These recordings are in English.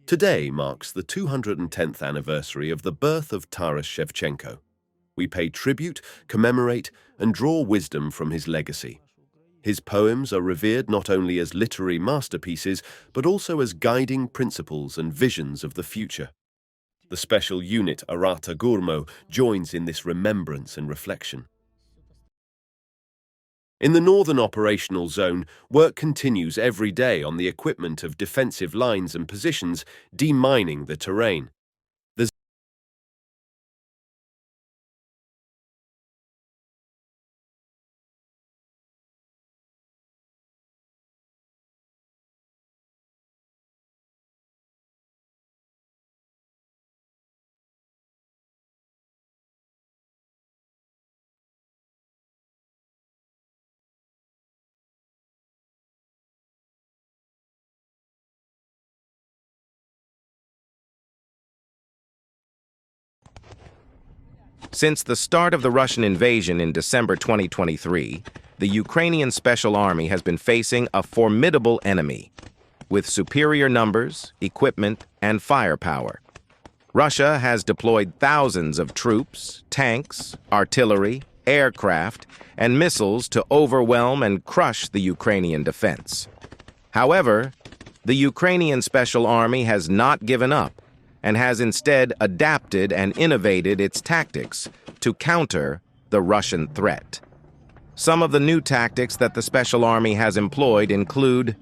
Today marks the 210th anniversary of the birth of Taras Shevchenko. We pay tribute, commemorate, and draw wisdom from his legacy. His poems are revered not only as literary masterpieces, but also as guiding principles and visions of the future. The special unit Arata Gurmo joins in this remembrance and reflection. In the northern operational zone, work continues every day on the equipment of defensive lines and positions, demining the terrain. The Since the start of the Russian invasion in December 2023, the Ukrainian Special Army has been facing a formidable enemy with superior numbers, equipment, and firepower. Russia has deployed thousands of troops, tanks, artillery, aircraft, and missiles to overwhelm and crush the Ukrainian defense. However, the Ukrainian Special Army has not given up and has instead adapted and innovated its tactics to counter the Russian threat. Some of the new tactics that the Special Army has employed include: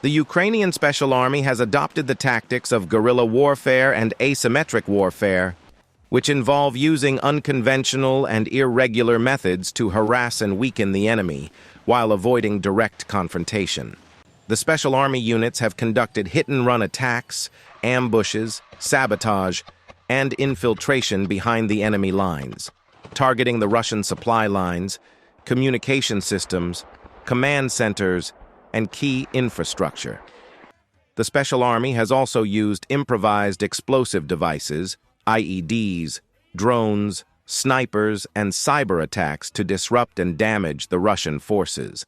the Ukrainian Special Army has adopted the tactics of guerrilla warfare and asymmetric warfare, which involve using unconventional and irregular methods to harass and weaken the enemy while avoiding direct confrontation. The Special Army units have conducted hit-and-run attacks, ambushes, sabotage, and infiltration behind the enemy lines, targeting the Russian supply lines, communication systems, command centers, and key infrastructure. The Special Army has also used improvised explosive devices, IEDs, drones, snipers, and cyber attacks to disrupt and damage the Russian forces.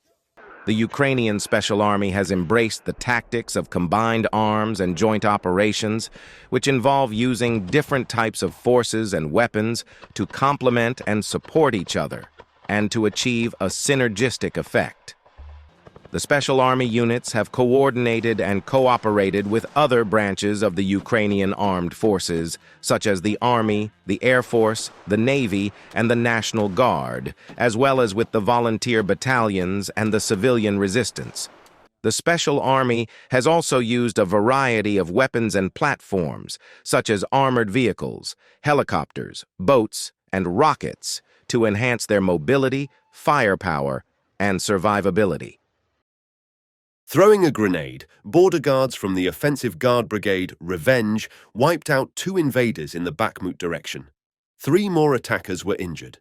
The Ukrainian Special Army has embraced the tactics of combined arms and joint operations, which involve using different types of forces and weapons to complement and support each other, and to achieve a synergistic effect. The Special Army units have coordinated and cooperated with other branches of the Ukrainian armed forces, such as the Army, the Air Force, the Navy, and the National Guard, as well as with the volunteer battalions and the civilian resistance. The Special Army has also used a variety of weapons and platforms, such as armored vehicles, helicopters, boats, and rockets, to enhance their mobility, firepower, and survivability. Throwing a grenade, border guards from the offensive guard brigade Revenge wiped out 2 invaders in the Bakhmut direction. 3 more attackers were injured.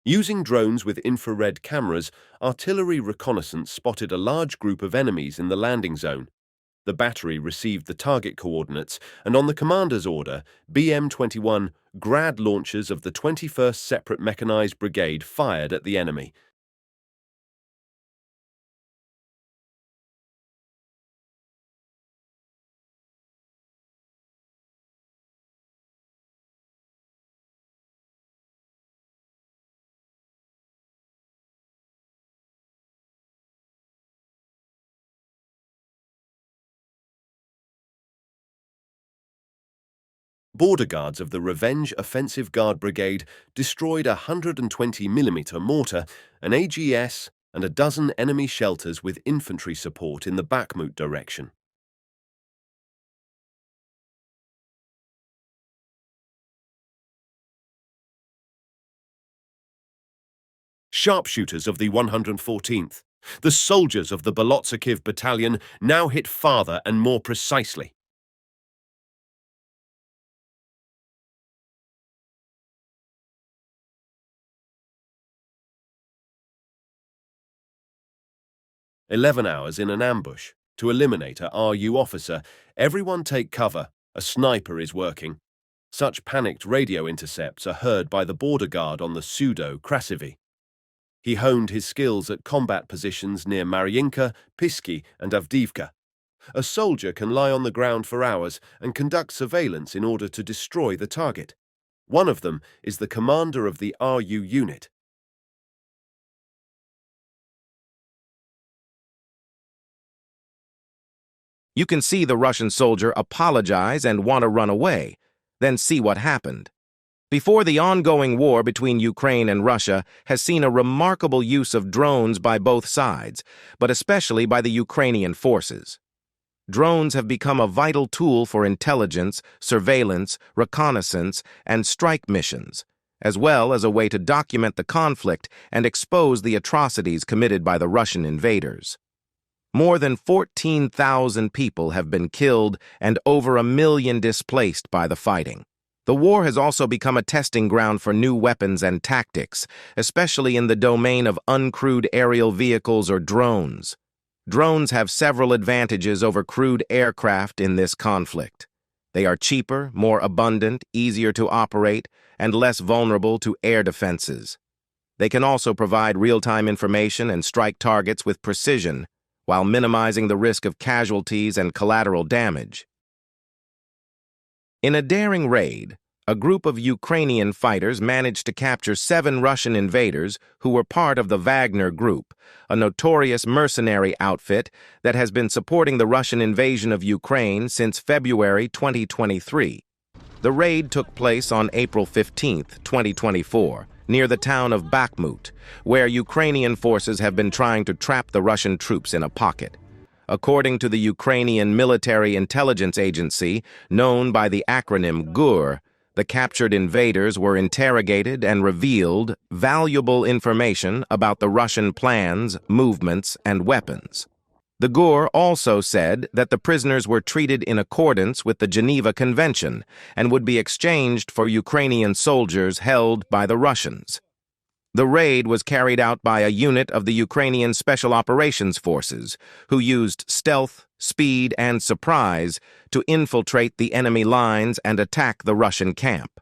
Using drones with infrared cameras, artillery reconnaissance spotted a large group of enemies in the landing zone. The battery received the target coordinates, and on the commander's order, BM-21 Grad launchers of the 21st Separate Mechanized Brigade fired at the enemy. Border guards of the Revenge Offensive Guard Brigade destroyed a 120mm mortar, an AGS, and a dozen enemy shelters with infantry support in the Bakhmut direction. Sharpshooters of the 114th, the soldiers of the Bolotsakiv Battalion, now hit farther and more precisely. 11 hours in an ambush. To eliminate a RU officer, everyone take cover. A sniper is working. Such panicked radio intercepts are heard by the border guard on the pseudo-Krasivi. He honed his skills at combat positions near Mariinka, Pisky, and Avdiivka. A soldier can lie on the ground for hours and conduct surveillance in order to destroy the target. One of them is the commander of the RU unit. You can see the Russian soldier apologize and want to run away, then see what happened. Before, the ongoing war between Ukraine and Russia has seen a remarkable use of drones by both sides, but especially by the Ukrainian forces. Drones have become a vital tool for intelligence, surveillance, reconnaissance, and strike missions, as well as a way to document the conflict and expose the atrocities committed by the Russian invaders. More than 14,000 people have been killed and over 1 million displaced by the fighting. The war has also become a testing ground for new weapons and tactics, especially in the domain of uncrewed aerial vehicles or drones. Drones have several advantages over crewed aircraft in this conflict. They are cheaper, more abundant, easier to operate, and less vulnerable to air defenses. They can also provide real-time information and strike targets with precision, while minimizing the risk of casualties and collateral damage. In a daring raid, a group of Ukrainian fighters managed to capture 7 Russian invaders who were part of the Wagner Group, a notorious mercenary outfit that has been supporting the Russian invasion of Ukraine since February 2023. The raid took place on April 15, 2024, near the town of Bakhmut, where Ukrainian forces have been trying to trap the Russian troops in a pocket. According to the Ukrainian Military Intelligence Agency, known by the acronym GUR, the captured invaders were interrogated and revealed valuable information about the Russian plans, movements, and weapons. The GUR also said that the prisoners were treated in accordance with the Geneva Convention and would be exchanged for Ukrainian soldiers held by the Russians. The raid was carried out by a unit of the Ukrainian Special Operations Forces, who used stealth, speed, and surprise to infiltrate the enemy lines and attack the Russian camp.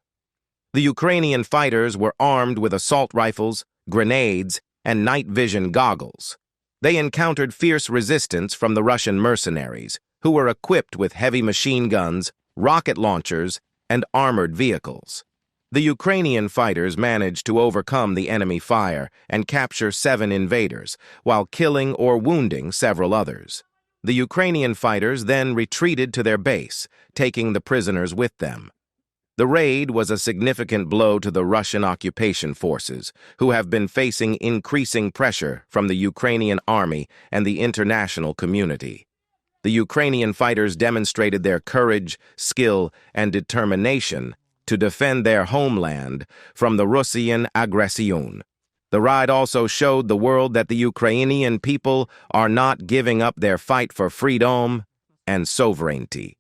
The Ukrainian fighters were armed with assault rifles, grenades, and night vision goggles. They encountered fierce resistance from the Russian mercenaries, who were equipped with heavy machine guns, rocket launchers, and armored vehicles. The Ukrainian fighters managed to overcome the enemy fire and capture 7 invaders, while killing or wounding several others. The Ukrainian fighters then retreated to their base, taking the prisoners with them. The raid was a significant blow to the Russian occupation forces, who have been facing increasing pressure from the Ukrainian army and the international community. The Ukrainian fighters demonstrated their courage, skill, and determination to defend their homeland from the Russian aggression. The raid also showed the world that the Ukrainian people are not giving up their fight for freedom and sovereignty.